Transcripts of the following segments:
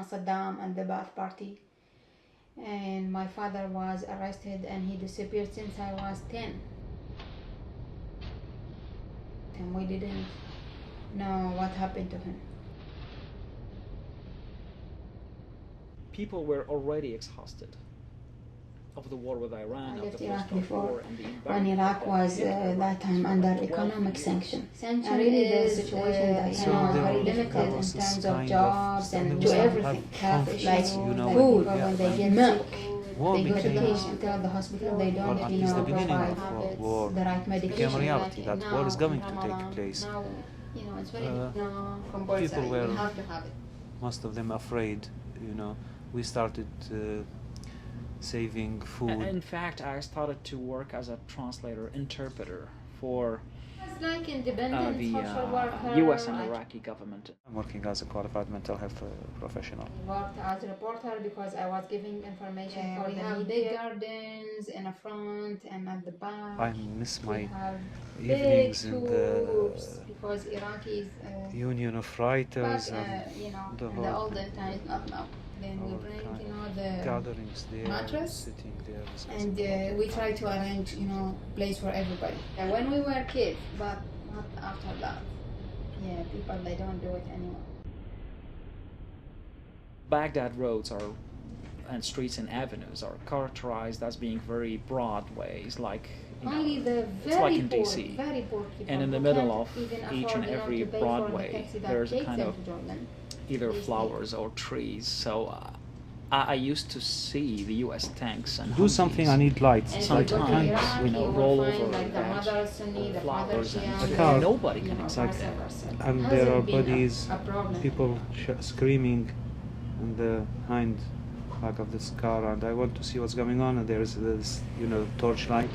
Saddam and the Ba'ath Party. And my father was arrested and he disappeared since I was 10. And we didn't know what happened to him. People were already exhausted of the war with Iran, I of the left first Iraq before, war and the when Iraq was that time under economic sanction. Sanction really the situation that So was there very was limited in this terms kind of jobs and to everything. Like food, when they get milk, they go to the hospital. The hospital they don't, at least the beginning provide of war the right medication. became a reality that war is going to take place. Now, it's very From both people sides, were you have to have it. most of them afraid. We started saving food. In fact, I started to work as a translator, interpreter for it's like independent the social worker. US and Iraqi government. I'm working as a qualified mental health professional. I worked as a reporter because I was giving information for the media. Big gardens in the front and at the back. I miss We my have evenings big in tours the because Iraqis, Union of but Writers the and the whole olden times, not now. Then we our bring, kind the gatherings there, mattress sitting there, discussing. and we try to arrange, place for everybody. When we were kids, but not after that. Yeah, people, they don't do it anymore. Baghdad roads and streets and avenues are characterized as being very broad ways, like Only the it's like very in poor, DC. very poor people And in the who middle can't of even each and afford, every to pay for the Broadway, taxi that there's a takes kind them of to Jordan. either These flowers or trees. So I used to see the U.S. tanks and Do something, I Humvees need lights. And Like, sometimes, Iraq, you know, will roll find, over like the that mother Sunni, the father flowers Shia, and The car. nobody can accept vice that. versa. and Hasn't there are been bodies, a problem. people screaming in the hind back of this car, and I want to see what's going on, and there is this, torchlight.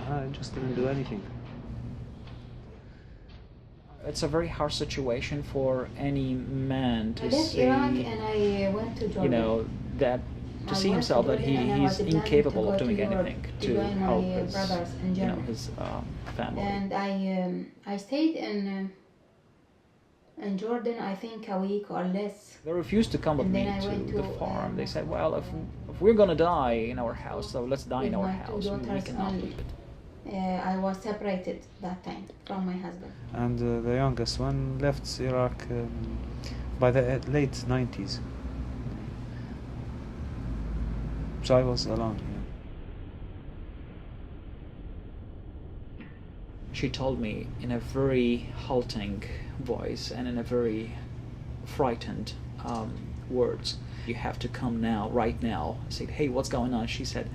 I just didn't do anything. It's a very harsh situation for any man I to left see, Iraq and I went to Jordan. that to I see went himself to that Jordan and I he's was planning to incapable go of to doing Europe anything to to join help my brothers in Germany. his family. And I stayed in Jordan, I think a week or less. They refused to come with And me then I went to the to, farm. They said, well, if we're gonna die in our house, so let's die in With our my two house. We daughters cannot only. leave it. I was separated that time from my husband. And the youngest one left Iraq by the late 90s. So I was alone here. She told me in a very halting voice and in a very frightened words, you have to come now, right now. I said, hey, what's going on? She said,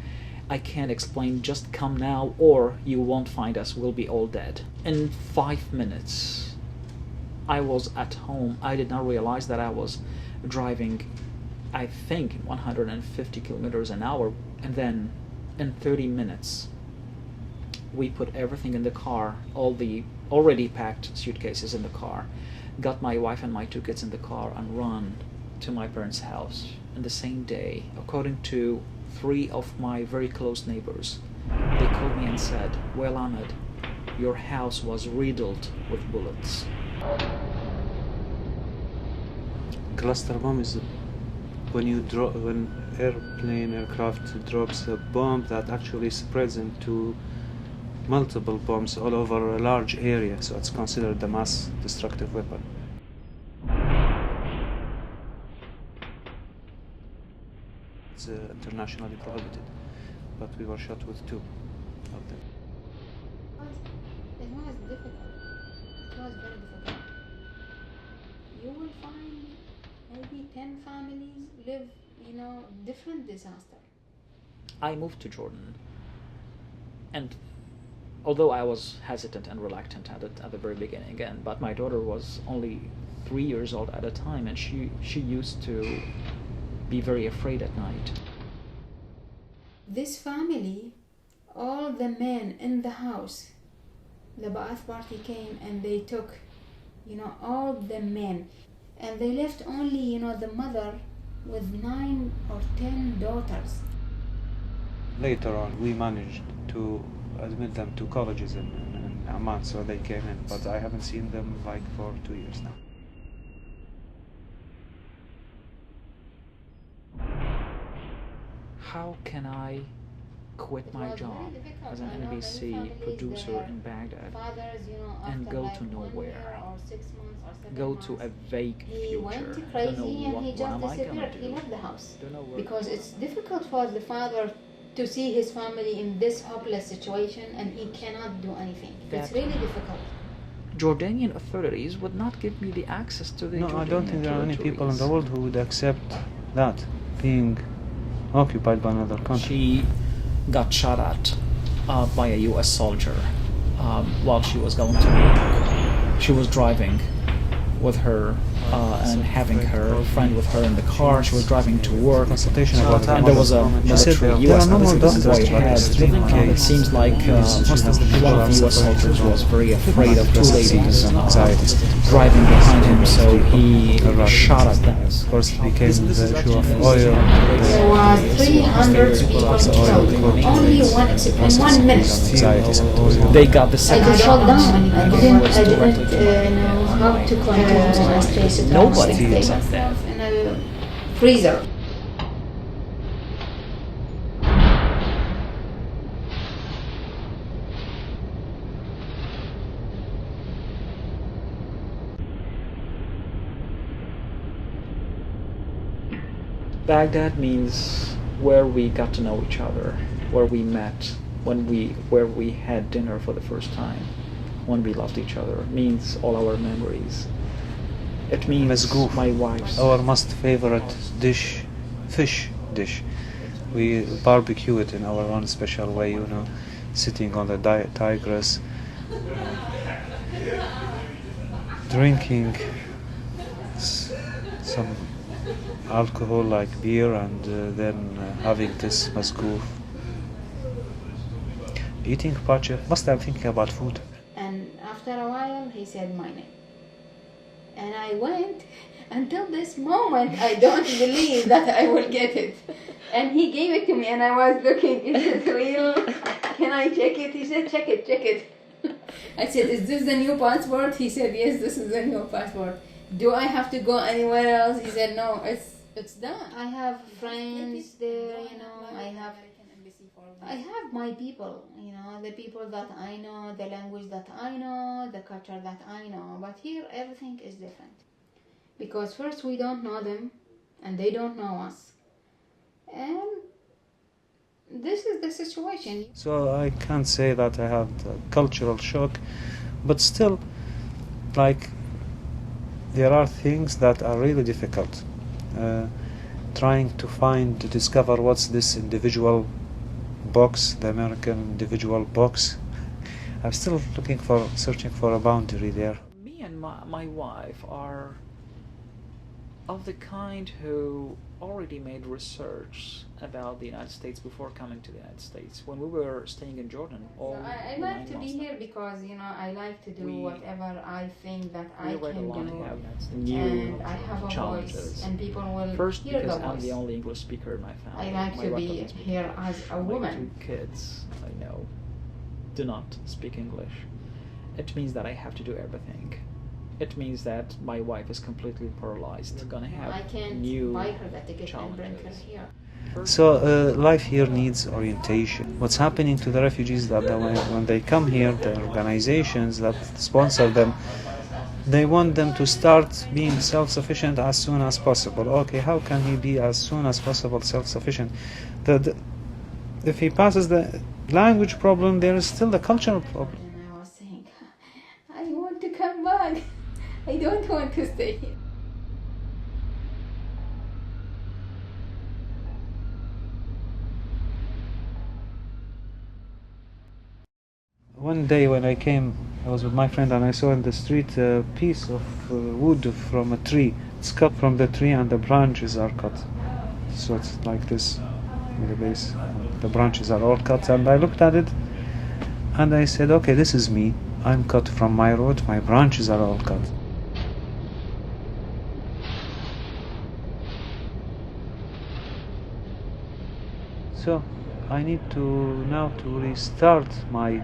I can't explain, just come now or you won't find us, we'll be all dead. In 5 minutes, I was at home. I did not realize that I was driving, I think, 150 kilometers an hour, and then in 30 minutes, we put everything in the car, all the already packed suitcases in the car, got my wife and my 2 kids in the car and run to my parents' house. And the same day, according to 3 of my very close neighbors, they called me and said, well, Ahmed, your house was riddled with bullets. Cluster bomb is when aircraft drops a bomb that actually spreads into multiple bombs all over a large area, so it's considered a mass destructive weapon. It's internationally prohibited, but we were shot with 2 of them. It was difficult. It was very difficult. You will find maybe 10 families live, different disaster. I moved to Jordan, and although I was hesitant and reluctant at the very beginning again, but my daughter was only 3 years old at a time, and she used to be very afraid at night. This family, all the men in the house, the Ba'ath Party came and they took, all the men, and they left only, the mother with 9 or 10 daughters. Later on, we managed to admit them to colleges in Amman, so they came in, but I haven't seen them for 2 years now. how can I quit It my was job very difficult. as an I know many NBC families, producer their in Baghdad fathers, and after go like to 1 nowhere, year or 6 months or 7 go months, to a vague he went future? Don't know crazy and he what just am I gonna disappeared. He do? left the house Don't know where. because it's difficult for the father to see his family in this hopeless situation and he cannot do anything. It's That- really difficult. Jordanian authorities would not give me the access to the No, I don't Jordanian think there are any people in the territories. world who would accept that, being occupied by another country. She got shot at by a U.S. soldier while she was going to work. She was driving with her and having her friend with her in the car. She was driving to work, Consultation about the and there was a She said military there U.S. are no more military doctors convoy to ahead. extreme It case. seems like Most of the people one of are the U.S. suffering soldiers from was very afraid of two ladies anxieties. driving behind him, so he shot at them. First became the issue of oil. There was 300 people killed in only in 1 minute. Anxieties. They got the I second just shot. shut down. I didn't directly know how to control my space. Nobody Stay thinks like myself in a freezer. Baghdad means where we got to know each other, where we met, where we had dinner for the first time, when we loved each other. It means all our memories. It means Mazgoof, my wife's. our most favorite dish, fish dish. We barbecue it in our own special way, sitting on the Tigris, drinking some alcohol like beer, and then having this mazgoof. Eating pacha. Must I'm thinking about food. And after a while, he said my name. And I went, until this moment, I don't believe that I will get it. And he gave it to me, and I was looking, is it real? Can I check it? He said, check it. I said, is this the new passport? He said, yes, this is the new passport. Do I have to go anywhere else? He said, no, it's done. I have friends there, I have my people, the people that I know, the language that I know, the culture that I know. But here, everything is different. Because first, we don't know them, and they don't know us. And this is the situation. So I can't say that I had a cultural shock, but still, like, there are things that are really difficult. Trying to discover what's this individual box, the American individual box. I'm still searching for a boundary there. Me and my wife are of the kind who already made research about the United States before coming to the United States. When we were staying in Jordan, I like to be here because I like to do whatever I think that I can do, and I have a voice, and people will First, hear the because I'm voice. the only English speaker in my family. I like My to wife be doesn't speak here English. as a My woman. 2 kids, I know, do not speak English. It means that I have to do everything. It means that my wife is completely paralyzed. We're gonna have I can't new buy her the ticket and bring her challenges. here. So life here needs orientation. What's happening to the refugees that when they come here, the organizations that sponsor them, they want them to start being self-sufficient as soon as possible. Okay, how can he be as soon as possible self-sufficient? If he passes the language problem, there is still the cultural problem. And I was saying, I want to come back. I don't want to stay here. One day when I came, I was with my friend and I saw in the street a piece of wood from a tree. It's cut from the tree and the branches are cut. So it's like this in the base. The branches are all cut, and I looked at it and I said, okay, this is me. I'm cut from my road, my branches are all cut. So I need now to restart my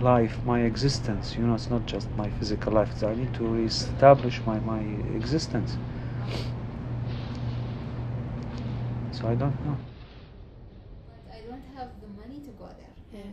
life, my existence. It's not just my physical life. I need to reestablish my existence. So I don't know. But I don't have the money to go there. Yeah.